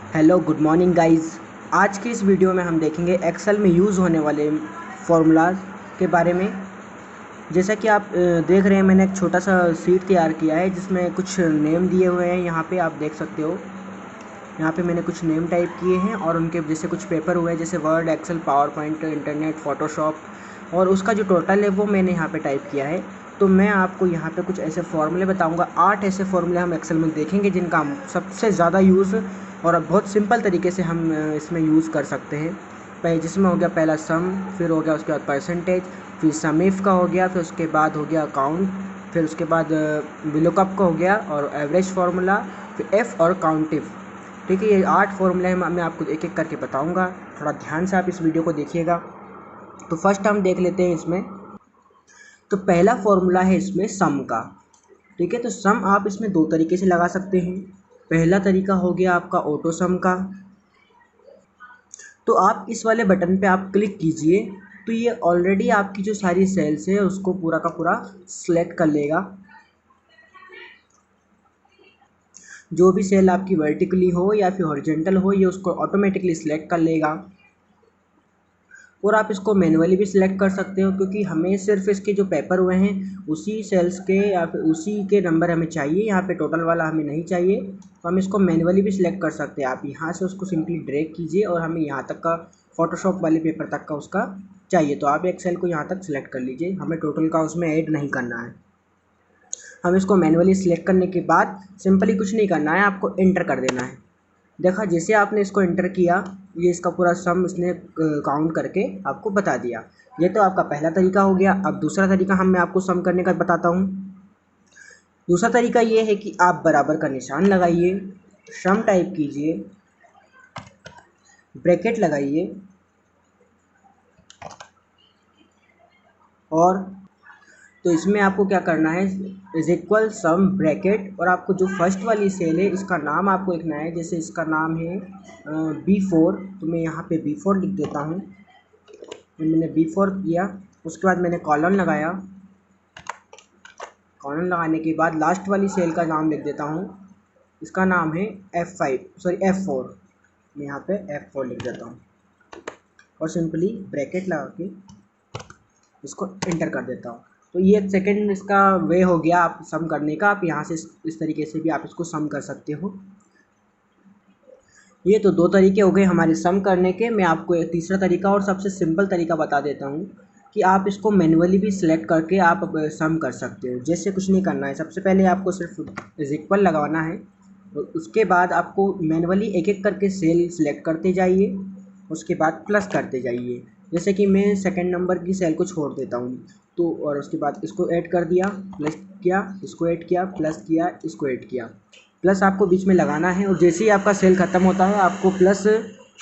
Hello good morning guys. आज की इस वीडियो में हम देखेंगे एक्सेल में यूज़ होने वाले फार्मूलाज के बारे में। जैसा कि आप देख रहे हैं, मैंने एक छोटा सा शीट तैयार किया है जिसमें कुछ नेम दिए हुए हैं। यहाँ पे आप देख सकते हो, यहाँ पे मैंने कुछ नेम टाइप किए हैं और उनके जैसे कुछ पेपर हुए हैं, जैसे Word, Excel, PowerPoint, internet, Photoshop, और उसका जो टोटल है वो मैंने यहाँ पे टाइप किया है। तो मैं आपको यहाँ पे कुछ ऐसे फॉर्मूले बताऊँगा। 8 ऐसे फॉर्मूले हम एक्सेल में देखेंगे जिनका हम सबसे ज़्यादा यूज़ और बहुत सिंपल तरीके से हम इसमें यूज़ कर सकते हैं। जिसमें हो गया पहला सम, फिर हो गया उसके बाद परसेंटेज, फिर सम इफ का हो गया, फिर उसके बाद हो गया काउंट, फिर उसके बाद विलुकअप का हो गया और एवरेज फार्मूला, फिर एफ और काउंटिव। ठीक है, ये 8 फॉर्मूले मैं आपको एक एक करके बताऊंगा। थोड़ा ध्यान से आप इस वीडियो को देखिएगा। तो फर्स्ट हम देख लेते हैं इसमें। तो पहला फॉर्मूला है इसमें सम का। ठीक है, तो सम आप इसमें 2 तरीके से लगा सकते हैं। पहला तरीका हो गया आपका ऑटो सम का। तो आप इस वाले बटन पे आप क्लिक कीजिए तो ये ऑलरेडी आपकी जो सारी सेल्स है उसको पूरा का पूरा सिलेक्ट कर लेगा। जो भी सेल आपकी वर्टिकली हो या फिर हॉरिजॉन्टल हो, ये उसको ऑटोमेटिकली सिलेक्ट कर लेगा। और आप इसको मैन्युअली भी सिलेक्ट कर सकते हो, क्योंकि हमें सिर्फ इसके जो पेपर हुए हैं उसी सेल्स के या फिर उसी के नंबर हमें चाहिए। यहाँ पे टोटल वाला हमें नहीं चाहिए, तो हम इसको मैन्युअली भी सिलेक्ट कर सकते हैं। आप यहाँ से उसको सिंपली ड्रैग कीजिए और हमें यहाँ तक का फोटोशॉप वाले पेपर तक का उसका चाहिए, तो आप एक सेल को यहाँ तक सिलेक्ट कर लीजिए। हमें टोटल का उसमें ऐड नहीं करना है। हम इसको मैन्युअली सिलेक्ट करने के बाद सिंपली कुछ नहीं करना है, आपको एंटर कर देना है। देखा, जैसे आपने इसको एंटर किया, ये इसका पूरा सम इसने काउंट करके आपको बता दिया। ये तो आपका पहला तरीका हो गया। अब दूसरा तरीका मैं आपको सम करने का बताता हूँ। दूसरा तरीका ये है कि आप बराबर का निशान लगाइए, सम टाइप कीजिए, ब्रैकेट लगाइए और तो इसमें आपको क्या करना है, इज इक्वल सम ब्रैकेट, और आपको जो फर्स्ट वाली सेल है इसका नाम आपको लिखना है। जैसे इसका नाम है B4, तो मैं यहाँ पे B4 लिख देता हूँ। मैंने B4 किया, उसके बाद मैंने कॉलन लगाया। कॉलन लगाने के बाद लास्ट वाली सेल का नाम लिख देता हूँ। इसका नाम है F4। मैं यहाँ पे F4 लिख देता हूँ और सिंपली ब्रैकेट लगा के इसको एंटर कर देता हूँ। तो ये एक सेकेंड इसका वे हो गया आप सम करने का। आप यहाँ से इस तरीके से भी आप इसको सम कर सकते हो। ये तो 2 तरीके हो गए हमारे सम करने के। मैं आपको एक तीसरा तरीका और सबसे सिंपल तरीका बता देता हूँ कि आप इसको मैन्युअली भी सिलेक्ट करके आप सम कर सकते हो। जैसे कुछ नहीं करना है, सबसे पहले आपको सिर्फ इज इक्वल लगाना है। उसके बाद आपको मैन्युअली एक एक करके सेल सिलेक्ट करते जाइए, उसके बाद प्लस करते जाइए। जैसे कि मैं सेकंड नंबर की सेल को छोड़ देता हूँ, तो और उसके बाद इसको ऐड कर दिया, प्लस किया, इसको ऐड किया, प्लस किया, इसको ऐड किया। प्लस आपको बीच में लगाना है, और जैसे ही आपका सेल ख़त्म होता है आपको प्लस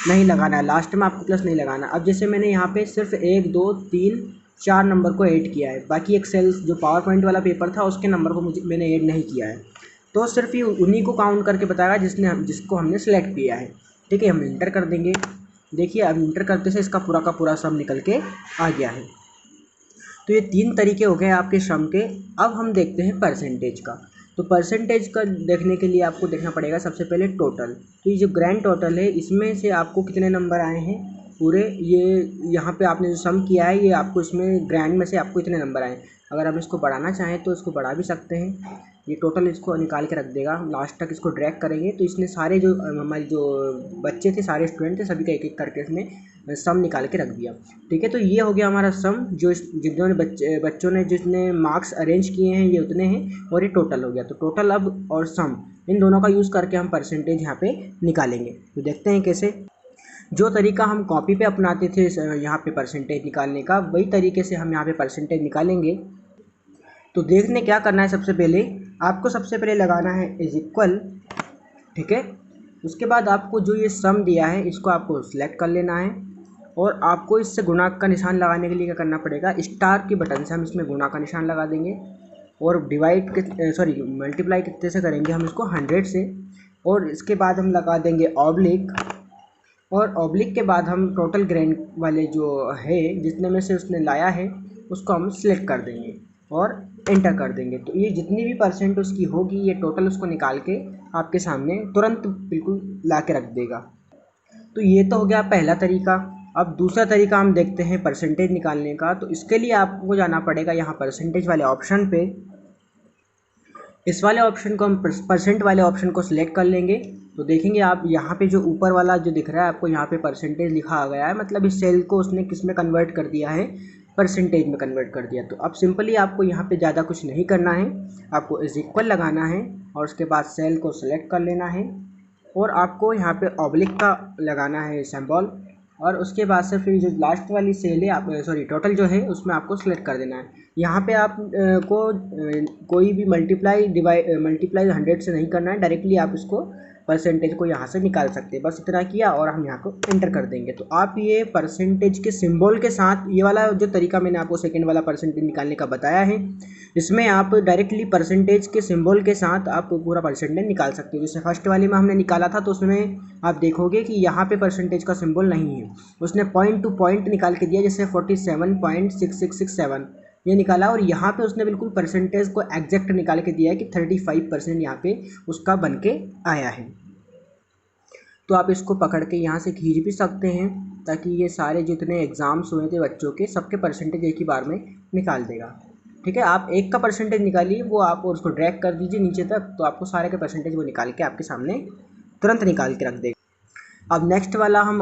नहीं लगाना है, लास्ट में आपको प्लस नहीं लगाना। अब जैसे मैंने यहाँ पे सिर्फ 1 2 3 4 नंबर को ऐड किया है, बाकी एक सेल जो पावर पॉइंट वाला पेपर था उसके नंबर को मैंने ऐड नहीं किया है। तो सिर्फ ये उन्हीं को काउंट करके बताएगा जिसको हमने सेलेक्ट किया है। ठीक है, हम इंटर कर देंगे। देखिए, अब इंटर करते से इसका पूरा का पूरा सम निकल के आ गया है। तो ये 3 तरीके हो गए आपके सम के। अब हम देखते हैं परसेंटेज का। तो परसेंटेज का देखने के लिए आपको देखना पड़ेगा सबसे पहले टोटल। तो ये जो ग्रैंड टोटल है इसमें से आपको कितने नंबर आए हैं पूरे, ये यहाँ पे आपने जो सम किया है ये आपको इसमें ग्रैंड में से आपको इतने नंबर आए। अगर हम इसको बढ़ाना चाहें तो इसको बढ़ा भी सकते हैं। ये टोटल इसको निकाल के रख देगा। लास्ट तक इसको ड्रैग करेंगे तो इसने सारे जो हमारे जो बच्चे थे, सारे स्टूडेंट थे, सभी का एक एक करके इसने सम निकाल के रख दिया। ठीक है, तो ये हो गया हमारा सम। जो जितने बच्चों ने जितने मार्क्स अरेंज किए हैं ये उतने हैं, और ये टोटल हो गया। तो टोटल अब और सम, इन दोनों का यूज़ करके हम परसेंटेज यहाँ पे निकालेंगे। तो देखते हैं कैसे। जो तरीका हम कॉपी पे अपनाते थे यहाँ पे परसेंटेज निकालने का, वही तरीके से हम यहाँ पे परसेंटेज निकालेंगे। तो देखने क्या करना है, सबसे पहले आपको सबसे पहले लगाना है इज इक्वल। ठीक है, उसके बाद आपको जो ये सम दिया है इसको आपको सिलेक्ट कर लेना है, और आपको इससे गुणा का निशान लगाने के लिए क्या करना पड़ेगा, स्टार के बटन से हम इसमें गुणा का निशान लगा देंगे। और मल्टीप्लाई कितने से करेंगे, हम इसको 100 से। और इसके बाद हम लगा देंगे ऑब्लिक, और ऑब्लिक के बाद हम टोटल ग्रैंड वाले जो है जितने में से उसने लाया है उसको हम सिलेक्ट कर देंगे और एंटर कर देंगे। तो ये जितनी भी परसेंट उसकी होगी ये टोटल उसको निकाल के आपके सामने तुरंत बिल्कुल ला के रख देगा। तो ये तो हो गया पहला तरीका। अब दूसरा तरीका हम देखते हैं परसेंटेज निकालने का। तो इसके लिए आपको जाना पड़ेगा यहाँ परसेंटेज वाले ऑप्शन पे। इस वाले ऑप्शन को हम परसेंट वाले ऑप्शन को सिलेक्ट कर लेंगे। तो देखेंगे आप यहाँ पे जो ऊपर वाला जो दिख रहा है आपको, यहाँ पे परसेंटेज लिखा आ गया है, मतलब इस सेल को उसने किस में कन्वर्ट कर दिया है, परसेंटेज में कन्वर्ट कर दिया। तो अब सिंपली आपको यहाँ पे ज़्यादा कुछ नहीं करना है, आपको इज इक्वल लगाना है और उसके बाद सेल को सिलेक्ट कर लेना है और आपको यहाँ पे ऑब्लिक का लगाना है सिंबल और उसके बाद से फिर जो लास्ट वाली सेल है आप टोटल जो है उसमें आपको सिलेक्ट कर देना है। यहाँ पे आप को कोई भी मल्टीप्लाई 100 से नहीं करना है, डायरेक्टली आप इसको परसेंटेज को यहाँ से निकाल सकते हैं। बस इतना किया और हम यहाँ को एंटर कर देंगे। तो आप ये परसेंटेज के सिंबल के साथ, ये वाला जो तरीका मैंने आपको सेकंड वाला परसेंटेज निकालने का बताया है, इसमें आप डायरेक्टली परसेंटेज के सिंबल के साथ आप पूरा परसेंटेज निकाल सकते हो। जैसे फर्स्ट वाले में हमने निकाला था तो उसमें आप देखोगे कि यहाँ पे परसेंटेज का सिंबल नहीं है, उसने पॉइंट टू पॉइंट निकाल के दिया, जैसे 47.6667 ये निकाला और यहाँ पे उसने बिल्कुल परसेंटेज को एग्जैक्ट निकाल के दिया है कि 35% यहाँ पे उसका बन के आया है। तो आप इसको पकड़ के यहाँ से खींच भी सकते हैं ताकि ये सारे जितने एग्ज़ाम्स हुए थे बच्चों के सबके परसेंटेज एक ही बार में निकाल देगा। ठीक है, आप एक का परसेंटेज निकालिए, वो आप और उसको ड्रैग कर दीजिए नीचे तक, तो आपको सारे के परसेंटेज वो निकाल के आपके सामने तुरंत निकाल के रख देगा। अब नेक्स्ट वाला हम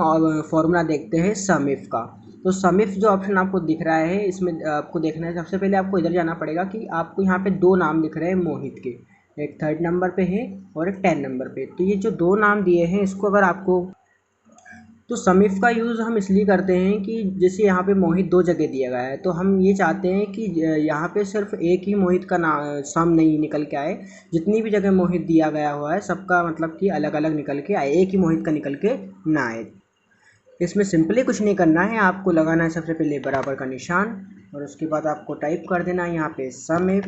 फॉर्मूला देखते हैं सम इफ का। तो सम इफ जो ऑप्शन आपको दिख रहा है इसमें आपको देखना है, सबसे पहले आपको इधर जाना पड़ेगा कि आपको यहाँ पे दो नाम दिख रहे हैं मोहित के, एक 3rd नंबर पे है और एक 10 नंबर पे। तो ये जो दो नाम दिए हैं इसको अगर आपको, तो सम इफ का यूज़ हम इसलिए करते हैं कि जैसे यहाँ पे मोहित दो जगह दिया गया है तो हम ये चाहते हैं कि यहाँ पे सिर्फ एक ही मोहित का नाम सम नहीं निकल के आए, जितनी भी जगह मोहित दिया गया हुआ है सबका मतलब कि अलग अलग निकल के आए, एक ही मोहित का निकल के ना आए। इसमें सिंपली कुछ नहीं करना है, आपको लगाना है सबसे पहले बराबर का निशान और उसके बाद आपको टाइप कर देना है यहाँ पे सम इफ,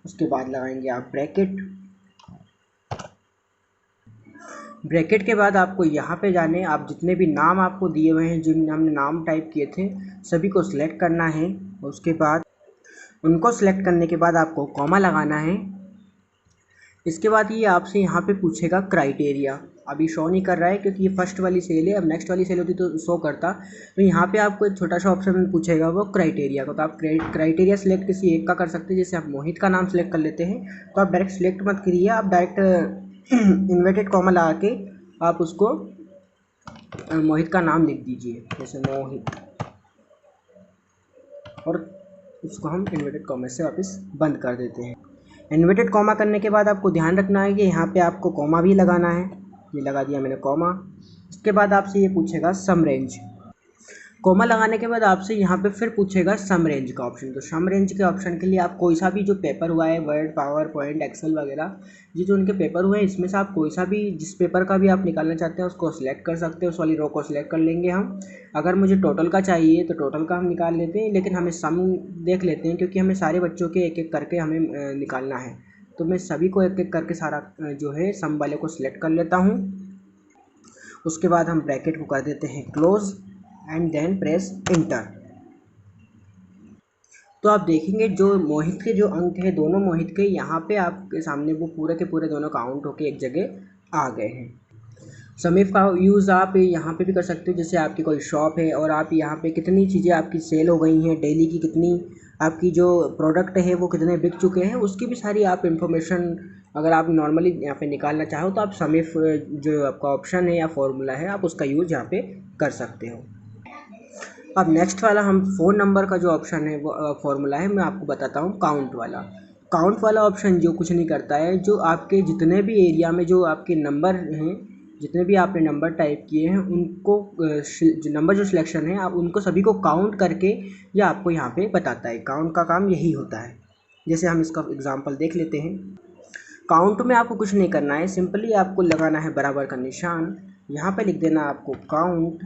उसके बाद लगाएंगे आप ब्रैकेट। ब्रैकेट के बाद आपको यहाँ पे जाने, आप जितने भी नाम आपको दिए हुए हैं, जिन हमने नाम टाइप किए थे सभी को सिलेक्ट करना है। उसके बाद उनको सिलेक्ट करने के बाद आपको कॉमा लगाना है। इसके बाद ये आपसे यहाँ पे पूछेगा क्राइटेरिया, अभी शो नहीं कर रहा है क्योंकि ये फर्स्ट वाली सेल है, अब नेक्स्ट वाली सेल होती तो शो करता। तो यहाँ पे आपको एक छोटा सा ऑप्शन पूछेगा वो क्राइटेरिया को, तो आप क्राइटेरिया सिलेक्ट किसी एक का कर सकते हैं। जैसे आप मोहित का नाम सेलेक्ट कर लेते हैं तो आप डायरेक्ट सिलेक्ट मत करिए, आप डायरेक्ट इन्वर्टेड कॉमा लगा के आप उसको मोहित का नाम लिख दीजिए, जैसे मोहित, और उसको हम इन्वर्टेड कॉमा से वापस बंद कर देते हैं। इन्वर्टेड कॉमा करने के बाद आपको ध्यान रखना है कि यहाँ पे आपको कॉमा भी लगाना है, ये लगा दिया मैंने कॉमा। इसके बाद आपसे ये पूछेगा सम रेंज, कॉमा लगाने के बाद आपसे यहाँ पे फिर पूछेगा सम रेंज का ऑप्शन। तो सम रेंज के ऑप्शन के लिए आप कोई सा भी जो पेपर हुआ है, वर्ड, पावर पॉइंट, एक्सेल वगैरह, ये जो उनके पेपर हुए हैं इसमें से आप कोई सा भी जिस पेपर का भी आप निकालना चाहते हैं उसको सिलेक्ट कर सकते हैं, उस वाली रो को सिलेक्ट कर लेंगे हम। अगर मुझे टोटल का चाहिए तो टोटल का हम निकाल लेते हैं, लेकिन हमें सम देख लेते हैं क्योंकि हमें सारे बच्चों के एक एक करके हमें निकालना है। तो मैं सभी को एक एक करके सारा जो है सम वाले को सिलेक्ट कर लेता हूँ। उसके बाद हम ब्रैकेट को कर देते हैं close and then press enter. तो आप देखेंगे जो मोहित के जो अंक है दोनों मोहित के यहाँ पे आपके सामने वो पूरे के पूरे दोनों काउंट होके एक जगह आ गए हैं। सम इफ का यूज़ आप यहाँ पे भी कर सकते हो, जैसे आपकी कोई शॉप है और आप यहाँ पे कितनी चीज़ें आपकी सेल हो गई हैं, डेली की कितनी आपकी जो प्रोडक्ट है वो कितने बिक चुके हैं, उसकी भी सारी आप इन्फॉर्मेशन अगर आप नॉर्मली यहाँ पे निकालना चाहो तो आप सम इफ जो आपका ऑप्शन है या फॉर्मूला है आप उसका यूज़ यहाँ पे कर सकते हो। अब नेक्स्ट वाला हम फ़ोन नंबर का जो ऑप्शन है वो फॉर्मूला है, मैं आपको बताता हूँ काउंट वाला। काउंट वाला ऑप्शन जो कुछ नहीं करता है, जो आपके जितने भी एरिया में जो आपके नंबर हैं, जितने भी आपने नंबर टाइप किए हैं उनको जो नंबर जो सिलेक्शन है आप उनको सभी को काउंट करके ये आपको यहाँ पे बताता है। काउंट का काम यही होता है। जैसे हम इसका एग्जांपल देख लेते हैं। काउंट में आपको कुछ नहीं करना है, सिंपली आपको लगाना है बराबर का निशान, यहाँ पे लिख देना आपको काउंट।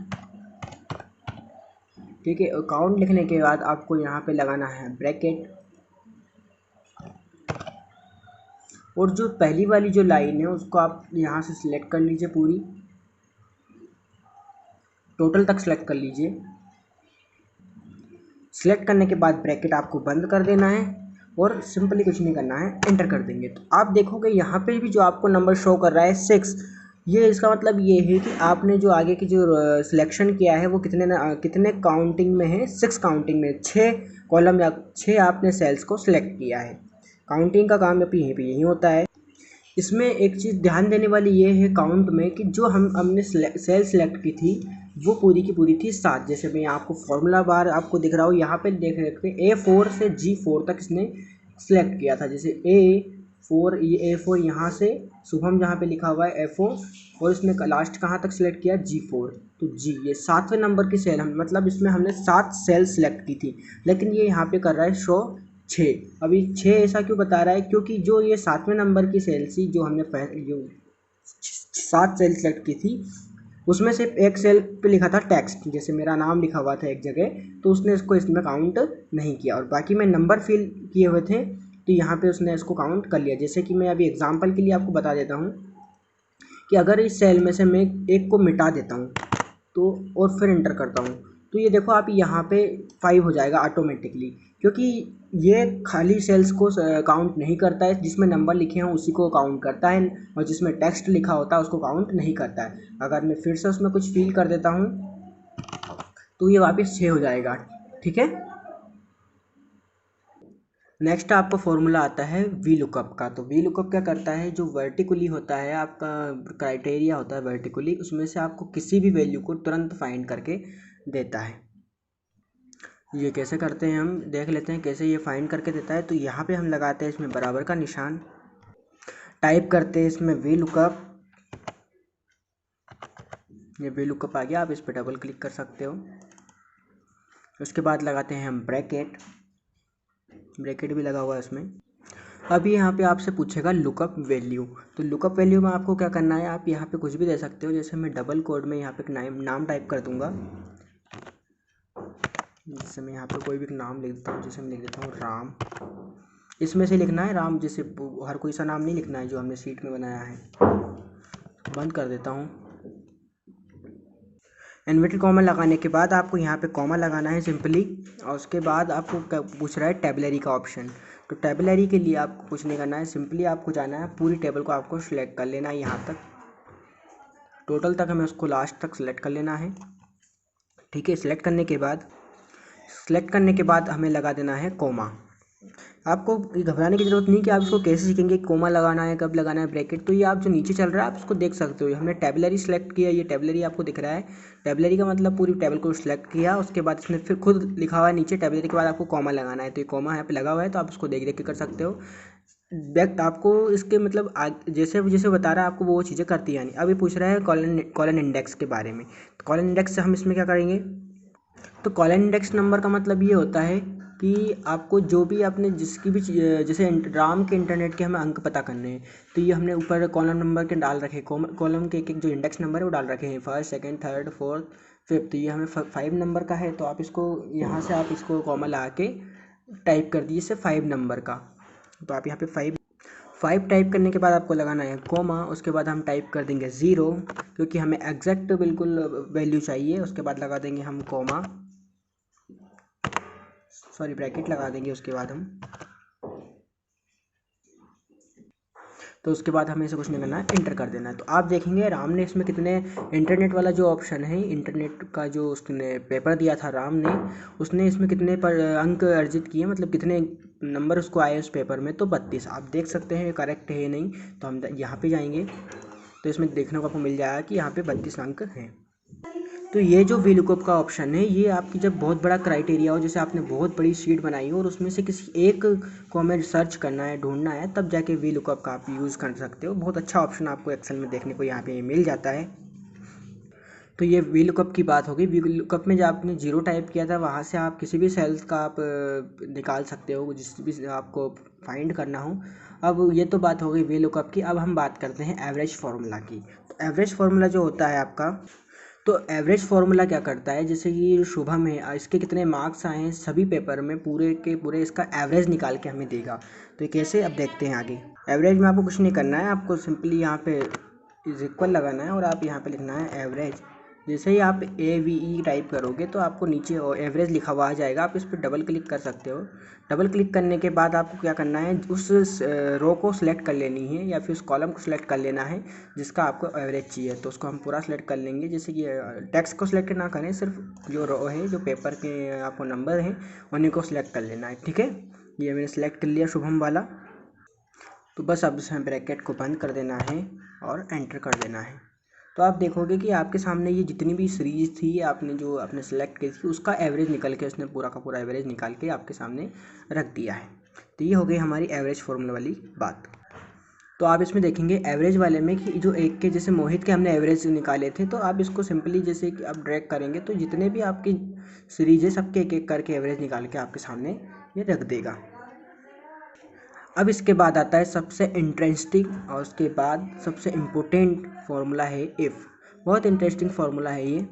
ठीक है, काउंट लिखने के बाद आपको यहाँ पे लगाना है ब्रैकेट और जो पहली वाली जो लाइन है उसको आप यहाँ से सिलेक्ट कर लीजिए, पूरी टोटल तक सिलेक्ट कर लीजिए। सिलेक्ट करने के बाद ब्रैकेट आपको बंद कर देना है और सिंपली कुछ नहीं करना है, एंटर कर देंगे। तो आप देखोगे यहाँ पे भी जो आपको नंबर शो कर रहा है 6, ये इसका मतलब ये है कि आपने जो आगे की जो सिलेक्शन किया है वो कितने काउंटिंग में है, 6 काउंटिंग में, 6 कॉलम या 6 आपने सेल्स को सिलेक्ट किया है। काउंटिंग का काम यहीं पे यही होता है। इसमें एक चीज़ ध्यान देने वाली ये है काउंट में कि जो हमने सेल सेलेक्ट की थी वो पूरी की पूरी थी 7। जैसे मैं आपको फॉर्मूला बार आपको दिख रहा हूँ, यहाँ पे देख रहे A4 से G4 तक इसने सेलेक्ट किया था। जैसे A4, ये A4 यहाँ से शुभम जहाँ पे लिखा हुआ है F4, और इसने लास्ट कहाँ तक सिलेक्ट किया G4, तो G, ये 7वें नंबर की सेल हम मतलब इसमें हमने 7 सेल सेलेक्ट की थी, लेकिन ये यहाँ पे कर रहा है शो 6। अभी 6 ऐसा क्यों बता रहा है, क्योंकि जो ये 7वें नंबर की सेल थी, जो हमने जो 7 सेल सेलेक्ट की थी, उसमें सिर्फ एक सेल पे लिखा था टेक्स्ट, जैसे मेरा नाम लिखा हुआ था एक जगह, तो उसने इसको इसमें काउंट नहीं किया, और बाकी में नंबर फिल किए हुए थे तो यहाँ पे उसने इसको काउंट कर लिया। जैसे कि मैं अभी एग्जांपल के लिए आपको बता देता हूँ कि अगर इस सेल में से मैं एक को मिटा देता हूँ तो और फिर एंटर करता हूँ, तो ये देखो आप यहाँ पे 5 हो जाएगा ऑटोमेटिकली, क्योंकि ये खाली सेल्स को काउंट नहीं करता है, जिसमें नंबर लिखे हों उसी को काउंट करता है, और जिसमें टेक्स्ट लिखा होता है उसको काउंट नहीं करता है। अगर मैं फिर से उसमें कुछ फिल कर देता हूँ तो ये वापस 6 हो जाएगा। ठीक है, नेक्स्ट आपका फॉर्मूला आता है वी लुकअप का। तो वी लुकअप क्या करता है, जो वर्टिकली होता है आपका क्राइटेरिया होता है वर्टिकली, उसमें से आपको किसी भी वैल्यू को तुरंत फाइंड करके देता है। ये कैसे करते हैं हम देख लेते हैं कैसे ये फाइंड करके देता है। तो यहाँ पे हम लगाते हैं इसमें बराबर का निशान, टाइप करते हैं इसमें वी लुकअप, ये वी लुकअप आ गया, आप इस पर डबल क्लिक कर सकते हो। उसके बाद लगाते हैं हम ब्रैकेट, ब्रैकेट भी लगा हुआ है इसमें। अभी यहाँ पे आपसे पूछेगा लुकअप वैल्यू, तो लुकअप वैल्यू में आपको क्या करना है, आप यहाँ पे कुछ भी दे सकते हो। जैसे मैं डबल कोड में यहाँ पे एक नाम टाइप कर दूंगा, जैसे मैं यहाँ पे कोई भी नाम लिख देता हूँ, जैसे मैं लिख देता हूँ राम, इसमें से लिखना है राम, जैसे हर कोई सा नाम नहीं लिखना है जो हमने शीट में बनाया है। बंद कर देता हूँ। इन्वर्टेड कॉमा लगाने के बाद आपको यहाँ पे कॉमा लगाना है सिंपली, और उसके बाद आपको पूछ रहा है टेबलरी का ऑप्शन। तो टेबलरी के लिए आपको कुछ नहीं करना है, सिंपली आपको जाना है पूरी टेबल को आपको सिलेक्ट कर लेना है, यहाँ तक टोटल तक हमें उसको लास्ट तक सिलेक्ट कर लेना है। ठीक है, सिलेक्ट करने के बाद हमें लगा देना है कोमा। आपको घबराने की ज़रूरत नहीं कि आप इसको कैसे सीखेंगे, कोमा लगाना है कब लगाना है, ब्रैकेट, तो ये आप जो नीचे चल रहा है आप उसको देख सकते हो। हमने टेबलरी सेलेक्ट किया, ये टेबलरी आपको दिख रहा है, टेबलरी का मतलब पूरी टेबल को सिलेक्ट किया, उसके बाद इसमें फिर खुद लिखा हुआ है नीचे टेबलरी के बाद आपको कॉमा लगाना है, तो ये कॉमा यहाँ पे लगा हुआ है, तो आप उसको देख देख के कर सकते हो। बैक आपको इसके मतलब जैसे जैसे बता रहा है आपको वो चीज़ें करती है। नहीं, अभी पूछ रहा है कॉलन इंडेक्स के बारे में, तो कॉलन इंडेक्स से हम इसमें क्या करेंगे, तो कॉलन इंडेक्स नंबर का मतलब ये होता है कि आपको जो भी आपने जिसकी भी जैसे राम के इंटरनेट के हमें अंक पता करने हैं, तो ये हमने ऊपर कॉलम नंबर के डाल रखे, कॉलम के एक एक जो इंडेक्स नंबर है वो डाल रखे हैं, 1st, 2nd, 3rd, 4th, 5th, तो ये हमें 5 नंबर का है, तो आप इसको यहाँ से आप इसको कॉमा लगा के टाइप कर दीजिए 5 नंबर का। तो आप यहाँ पे 5 टाइप करने के बाद आपको लगाना है कोमा, उसके बाद हम टाइप कर देंगे 0, क्योंकि हमें एग्जैक्ट बिल्कुल वैल्यू चाहिए। उसके बाद लगा देंगे हम कोमा, सॉरी ब्रैकेट लगा देंगे, उसके बाद हम, तो उसके बाद हमें इसे कुछ नहीं करना है, एंटर कर देना है। तो आप देखेंगे राम ने इसमें कितने, इंटरनेट वाला जो ऑप्शन है, इंटरनेट का जो उसने पेपर दिया था राम ने, उसने इसमें कितने अंक अर्जित किए, मतलब कितने नंबर उसको आए उस पेपर में, तो 32। आप देख सकते हैं करेक्ट है नहीं, तो हम यहाँ पे जाएंगे तो इसमें देखने को आपको मिल जाएगा कि यहाँ पे 32 अंक हैं। तो ये जो वी लुकअप का ऑप्शन है, ये आपकी जब बहुत बड़ा क्राइटेरिया हो, जैसे आपने बहुत बड़ी शीट बनाई हो और उसमें से किसी एक को हमें सर्च करना है, ढूंढना है, तब जाके वी लुकअप का आप यूज़ कर सकते हो। बहुत अच्छा ऑप्शन आपको एक्सेल में देखने को यहाँ पे मिल जाता है। तो ये वी लुकअप की बात होगी। वी लुकअप में जब आपने 0 टाइप किया था, वहाँ से आप किसी भी सेल्स का आप निकाल सकते हो, जिस भी आपको फाइंड करना हो। अब ये तो बात हो गई वी लुकअप की। अब हम बात करते हैं एवरेज फार्मूला की। तो एवरेज फार्मूला जो होता है आपका, तो एवरेज फार्मूला क्या करता है, जैसे कि शुभम है, इसके कितने मार्क्स आए हैं सभी पेपर में, पूरे के पूरे इसका एवरेज निकाल के हमें देगा। तो ये कैसे, अब देखते हैं आगे। एवरेज में आपको कुछ नहीं करना है, आपको सिंपली यहाँ पे इज इक्वल लगाना है और आप यहाँ पे लिखना है एवरेज, जैसे ही आप AVE टाइप करोगे तो आपको नीचे एवरेज लिखा हुआ आ जाएगा, आप इस पर डबल क्लिक कर सकते हो। डबल क्लिक करने के बाद आपको क्या करना है, उस रो को सिलेक्ट कर लेनी है या फिर उस कॉलम को सिलेक्ट कर लेना है जिसका आपको एवरेज चाहिए। तो उसको हम पूरा सिलेक्ट कर लेंगे। जैसे कि टेक्स्ट को सिलेक्ट ना करें, सिर्फ जो रो है, जो पेपर के आपको नंबर हैं उन्हीं को सिलेक्ट कर लेना है। ठीक है, ये मैंने सिलेक्ट कर लिया शुभम वाला। तो बस अब इसमें ब्रैकेट को बंद कर देना है और एंटर कर देना है। तो आप देखोगे कि आपके सामने ये जितनी भी सीरीज थी, आपने जो आपने सेलेक्ट की थी, उसका एवरेज निकल के, उसने पूरा का पूरा एवरेज निकाल के आपके सामने रख दिया है। तो ये हो गई हमारी एवरेज फॉर्मूला वाली बात। तो आप इसमें देखेंगे एवरेज वाले में कि जो एक के, जैसे मोहित के हमने एवरेज निकाले थे, तो आप इसको सिंपली जैसे कि आप ड्रैग करेंगे तो जितने भी आपकी सीरीज है सबके एक एक करके एवरेज निकाल के आपके सामने ये रख देगा। अब इसके बाद आता है सबसे इंटरेस्टिंग और उसके बाद सबसे इम्पोर्टेंट फार्मूला है इफ़। बहुत इंटरेस्टिंग फार्मूला है ये।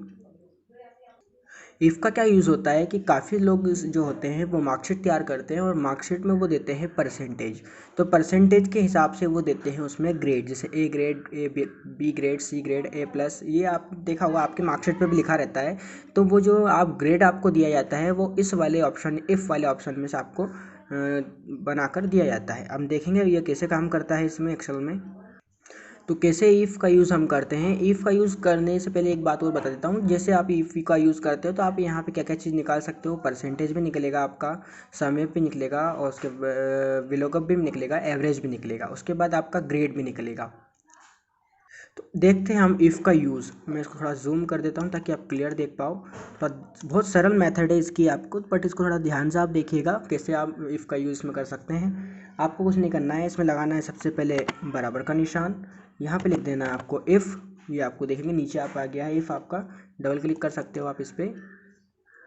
इफ़ का क्या यूज़ होता है कि काफ़ी लोग जो होते हैं वो मार्कशीट तैयार करते हैं और मार्कशीट में वो देते हैं परसेंटेज। तो परसेंटेज के हिसाब से वो देते हैं उसमें ग्रेड, जैसे A grade, B grade, C grade, A+। ये आप देखा होगा आपके मार्कशीट पे भी लिखा रहता है। तो वो जो आप ग्रेड आपको दिया जाता है वो इस वाले ऑप्शन, इफ़ वाले ऑप्शन में से आपको बनाकर दिया जाता है। हम देखेंगे ये कैसे काम करता है इसमें एक्सेल में। तो कैसे इफ़ का यूज़ हम करते हैं। इफ़ का यूज़ करने से पहले एक बात और बता देता हूँ। जैसे आप इफ़ का यूज़ करते हो तो आप यहाँ पे क्या क्या चीज़ निकाल सकते हो। परसेंटेज भी निकलेगा आपका, समय भी निकलेगा और उसके विलोकअप भी निकलेगा, एवरेज भी निकलेगा, उसके बाद आपका ग्रेड भी निकलेगा। तो देखते हैं हम इफ़ का यूज़। मैं इसको थोड़ा जूम कर देता हूँ ताकि आप क्लियर देख पाओ। तो बहुत सरल मेथड है इसकी आपको, बट इसको थोड़ा ध्यान से आप देखिएगा कैसे आप इफ़ का यूज़ इसमें कर सकते हैं। आपको कुछ नहीं करना है, इसमें लगाना है सबसे पहले बराबर का निशान। यहाँ पे लिख देना है आपको इफ़। ये आपको देखेंगे नीचे आप आ गया है इफ़ आपका, डबल क्लिक कर सकते हो आप इस पर।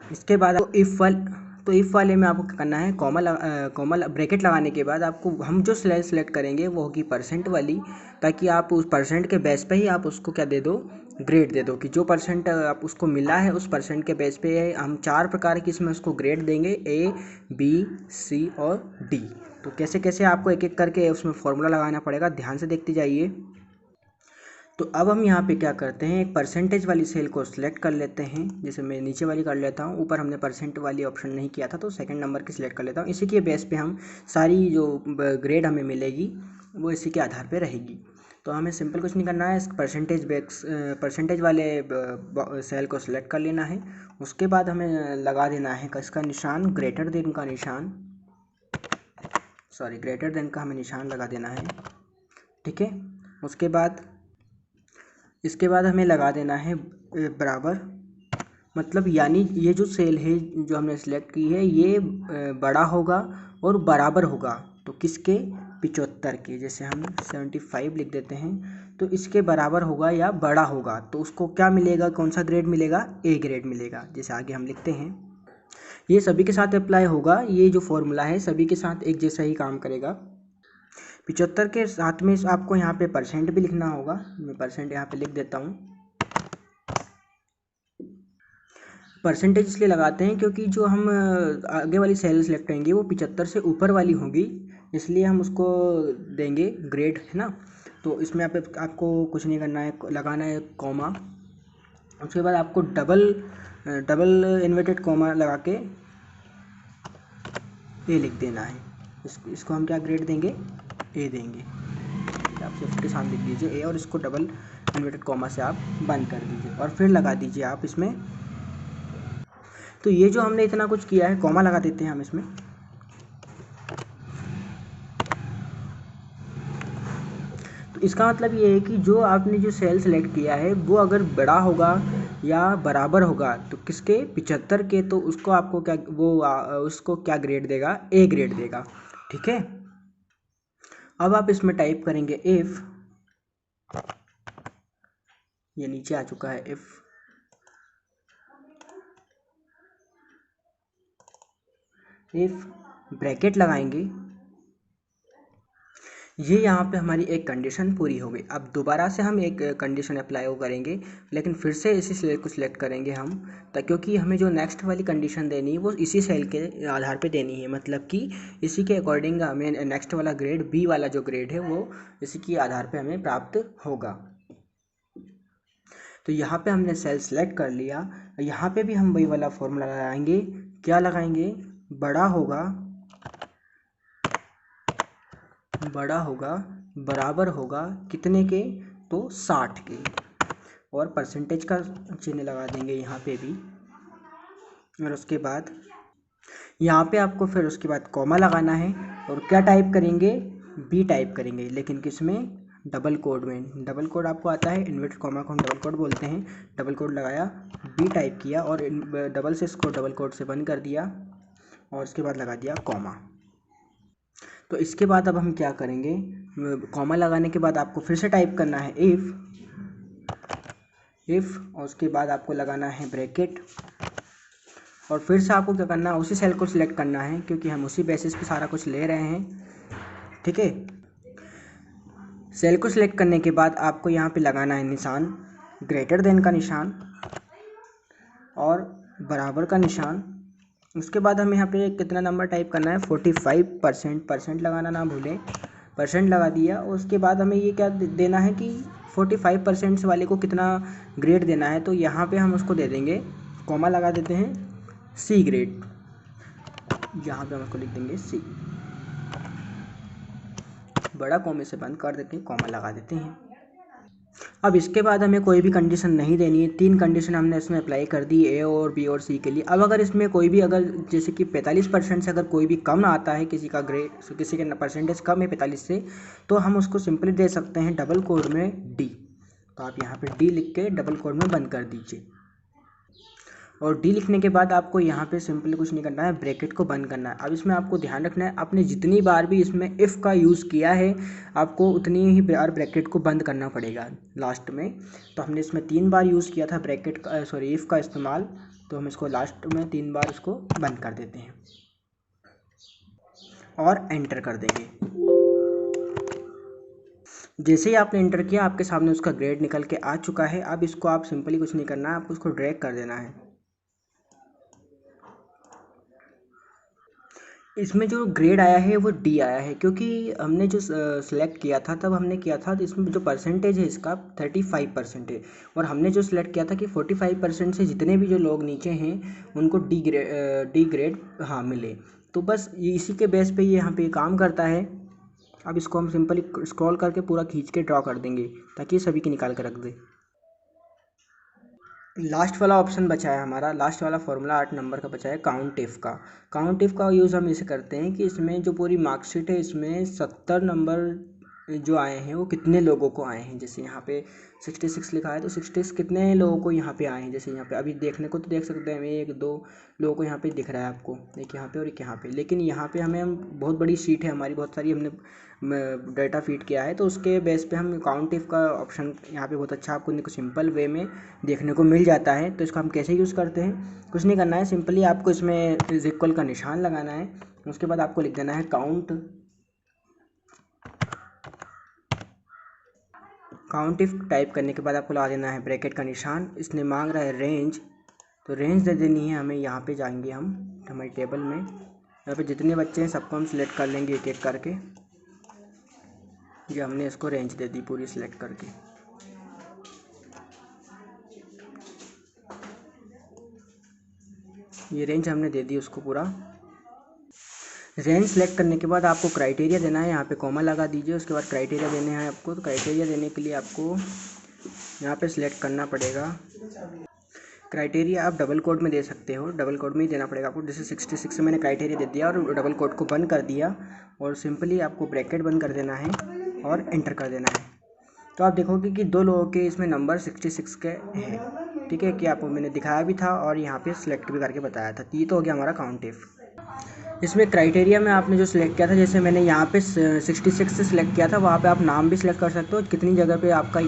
इसके बाद आपको इफ़ वाले में आपको क्या करना है, कॉमा ब्रैकेट लगाने के बाद आपको हम जो सेलेक्ट करेंगे वो होगी परसेंट वाली, ताकि आप उस परसेंट के बेस पे ही आप उसको क्या दे दो, ग्रेड दे दो। कि जो परसेंट आप उसको मिला है उस परसेंट के बेस पे हम 4 प्रकार की इसमें उसको ग्रेड देंगे, A, B, C और D। तो कैसे कैसे आपको एक एक करके उसमें फॉर्मूला लगाना पड़ेगा, ध्यान से देखते जाइए। तो अब हम यहाँ पे क्या करते हैं, एक परसेंटेज वाली सेल को सिलेक्ट कर लेते हैं। जैसे मैं नीचे वाली कर लेता हूँ, ऊपर हमने परसेंट वाली ऑप्शन नहीं किया था तो सेकंड नंबर की सिलेक्ट कर लेता हूँ। इसी के बेस पे हम सारी जो ग्रेड हमें मिलेगी वो इसी के आधार पे रहेगी। तो हमें सिंपल कुछ नहीं करना है, इस परसेंटेज वाले सेल को सिलेक्ट कर लेना है। उसके बाद हमें लगा देना है इसका निशान, ग्रेटर देन का निशान, ग्रेटर देन का हमें निशान लगा देना है। ठीक है, उसके बाद इसके बाद हमें लगा देना है बराबर, मतलब यानी ये जो सेल है जो हमने सेलेक्ट की है ये बड़ा होगा और बराबर होगा। तो किसके, 75 के। जैसे हम 75 लिख देते हैं, तो इसके बराबर होगा या बड़ा होगा तो उसको क्या मिलेगा, कौन सा ग्रेड मिलेगा, A ग्रेड मिलेगा। जैसे आगे हम लिखते हैं, ये सभी के साथ अप्लाई होगा। ये जो फॉर्मूला है सभी के साथ एक जैसा ही काम करेगा। 75 के साथ में आपको यहाँ पे परसेंट भी लिखना होगा। मैं परसेंट यहाँ पे लिख देता हूँ। परसेंटेज इसलिए लगाते हैं क्योंकि जो हम आगे वाली सेल सेलेक्ट करेंगे वो 75 से ऊपर वाली होगी, इसलिए हम उसको देंगे ग्रेड, है ना। तो इसमें आपको कुछ नहीं करना है, लगाना है कॉमा। उसके बाद आपको डबल इन्वर्टेड कॉमा लगा के ए लिख देना है। इसको हम क्या ग्रेड देंगे, ए देंगे। आप सिर्फ के साथ लिख दीजिए ए और इसको डबल इन्वर्टेड कॉमा से आप बंद कर दीजिए और फिर लगा दीजिए आप इसमें। तो ये जो हमने इतना कुछ किया है, कॉमा लगा देते हैं हम इसमें। तो इसका मतलब ये है कि जो आपने जो सेल सेलेक्ट किया है वो अगर बड़ा होगा या बराबर होगा तो किसके, 75 के, तो उसको आपको क्या उसको क्या ग्रेड देगा, A ग्रेड देगा। ठीक है, अब आप इसमें टाइप करेंगे इफ़, ये नीचे आ चुका है इफ़ ब्रैकेट लगाएंगे। ये यहाँ पे हमारी एक कंडीशन पूरी हो गई। अब दोबारा से हम एक कंडीशन अप्लाई वो करेंगे, लेकिन फिर से इसी सेल को सिलेक्ट करेंगे हम, क्योंकि हमें जो नेक्स्ट वाली कंडीशन देनी है वो इसी सेल के आधार पे देनी है। मतलब कि इसी के अकॉर्डिंग हमें नेक्स्ट वाला ग्रेड, बी वाला जो ग्रेड है वो इसी के आधार पे हमें प्राप्त होगा। तो यहाँ पे हमने सेल सेलेक्ट कर लिया। यहाँ पे भी हम वही वाला फॉर्मूला लगाएंगे। क्या लगाएंगे? बड़ा होगा बराबर होगा कितने के? तो 60 के। और परसेंटेज का चिन्ह लगा देंगे यहाँ पे भी। और उसके बाद यहाँ पे आपको फिर उसके बाद कॉमा लगाना है। और क्या टाइप करेंगे? बी टाइप करेंगे, लेकिन किस में? डबल कोड में। डबल कोड आपको आता है, इन्वर्टेड कॉमा को हम डबल कोड बोलते हैं। डबल कोड लगाया, बी टाइप किया और डबल से इसको डबल कोड से बंद कर दिया और उसके बाद लगा दिया कॉमा। तो इसके बाद अब हम क्या करेंगे? कॉमा लगाने के बाद आपको फिर से टाइप करना है इफ़ और उसके बाद आपको लगाना है ब्रैकेट। और फिर से आपको क्या करना है? उसी सेल को सिलेक्ट करना है, क्योंकि हम उसी बेसिस पे सारा कुछ ले रहे हैं। ठीक है, सेल को सिलेक्ट करने के बाद आपको यहाँ पे लगाना है निशान, ग्रेटर देन का निशान और बराबर का निशान। उसके बाद हमें यहाँ पे कितना नंबर टाइप करना है? 45%। परसेंट लगाना ना भूलें, परसेंट लगा दिया। और उसके बाद हमें ये क्या देना है कि 45% वाले को कितना ग्रेड देना है। तो यहाँ पे हम उसको दे देंगे, कॉमा लगा देते हैं, सी ग्रेड। यहाँ पे हम उसको लिख देंगे सी। बड़ा कॉमे से बंद कर देते हैं, कॉमा लगा देते हैं। अब इसके बाद हमें कोई भी कंडीशन नहीं देनी है। 3 कंडीशन हमने इसमें अप्लाई कर दी, ए और बी और सी के लिए। अब अगर इसमें कोई भी अगर जैसे कि 45% से अगर कोई भी कम आता है, किसी का ग्रेड, किसी का परसेंटेज कम है 45 से, तो हम उसको सिंपली दे सकते हैं डबल कोड में डी। तो आप यहाँ पे डी लिख के डबल कोड में बंद कर दीजिए। और डी लिखने के बाद आपको यहाँ पे सिंपली कुछ नहीं करना है, ब्रैकेट को बंद करना है। अब इसमें आपको ध्यान रखना है, आपने जितनी बार भी इसमें इफ़ का यूज़ किया है आपको उतनी ही बार ब्रैकेट को बंद करना पड़ेगा लास्ट में। तो हमने इसमें 3 बार यूज़ किया था ब्रैकेट का, इफ़ का इस्तेमाल। तो हम इसको लास्ट में 3 बार इसको बंद कर देते हैं और एंटर कर देंगे। जैसे ही आपने एंटर किया, आपके सामने उसका ग्रेड निकल के आ चुका है। अब इसको आप सिंपली कुछ नहीं करना है, आपको उसको ड्रैग कर देना है। इसमें जो ग्रेड आया है वो डी आया है, क्योंकि हमने जो सिलेक्ट किया था तब हमने किया था, तो इसमें जो परसेंटेज है इसका 35% है। और हमने जो सिलेक्ट किया था कि 45% से जितने भी जो लोग नीचे हैं उनको डी ग्रेड हाँ मिले। तो बस ये इसी के बेस पे ये यहाँ पे काम करता है। अब इसको हम सिंपली स्क्रॉल करके पूरा खींच के ड्रॉ कर देंगे ताकि सभी की निकाल कर रख दे। लास्ट वाला ऑप्शन बचा है हमारा, लास्ट वाला फॉर्मूला 8 नंबर का बचा है, काउंट इफ का। काउंट इफ का यूज़ हम इसे करते हैं कि इसमें जो पूरी मार्कशीट है इसमें 70 नंबर जो आए हैं वो कितने लोगों को आए हैं। जैसे यहाँ पे 66 लिखा है, तो 66 कितने लोगों को यहाँ पे आए हैं। जैसे यहाँ पे अभी देखने को तो देख सकते हैं, 1-2 लोगों को यहाँ पे दिख रहा है आपको, एक यहाँ पे और एक यहाँ पे। लेकिन यहाँ पे हम बहुत बड़ी शीट है हमारी, बहुत सारी हमने डाटा फीड किया है, तो उसके बेस पे हम काउंट इफ का ऑप्शन यहाँ पे बहुत अच्छा आपको सिंपल वे में देखने को मिल जाता है। तो इसको हम कैसे यूज़ करते हैं? कुछ नहीं करना है, सिंपली आपको इसमें इज इक्वल का निशान लगाना है। उसके बाद आपको लिख देना है काउंट इफ। टाइप करने के बाद आपको लगा देना है ब्रैकेट का निशान। इसने मांग रहा है रेंज, तो रेंज दे देनी है हमें। यहाँ पे जाएंगे हम हमारी टेबल में, यहाँ पे जितने बच्चे हैं सबको हम सिलेक्ट कर लेंगे एक एक करके। ये हमने इसको रेंज दे दी पूरी सिलेक्ट करके। ये रेंज हमने दे दी उसको पूरा। रेंज सेलेक्ट करने के बाद आपको क्राइटेरिया देना है, यहाँ पे कॉमा लगा दीजिए। उसके बाद क्राइटेरिया देने हैं आपको। तो क्राइटेरिया देने के लिए आपको यहाँ पे सिलेक्ट करना पड़ेगा। क्राइटेरिया आप डबल कोड में दे सकते हो, डबल कोड में ही देना पड़ेगा आपको। जैसे 66 से मैंने क्राइटेरिया दे दिया और डबल कोड को बंद कर दिया और सिंपली आपको ब्रैकेट बंद कर देना है और एंटर कर देना है। तो आप देखोगे कि 2 लोगों के इसमें नंबर 66 के हैं। ठीक है, कि आपको मैंने दिखाया भी था और यहाँ पे सिलेक्ट भी करके बताया था। ये तो हो गया हमारा काउंट इफ। इसमें क्राइटेरिया में आपने जो सिलेक्ट किया था, जैसे मैंने यहाँ पे 66 से सिलेक्ट किया था, वहाँ पे आप नाम भी सिलेक्ट कर सकते हो कितनी जगह पे आपका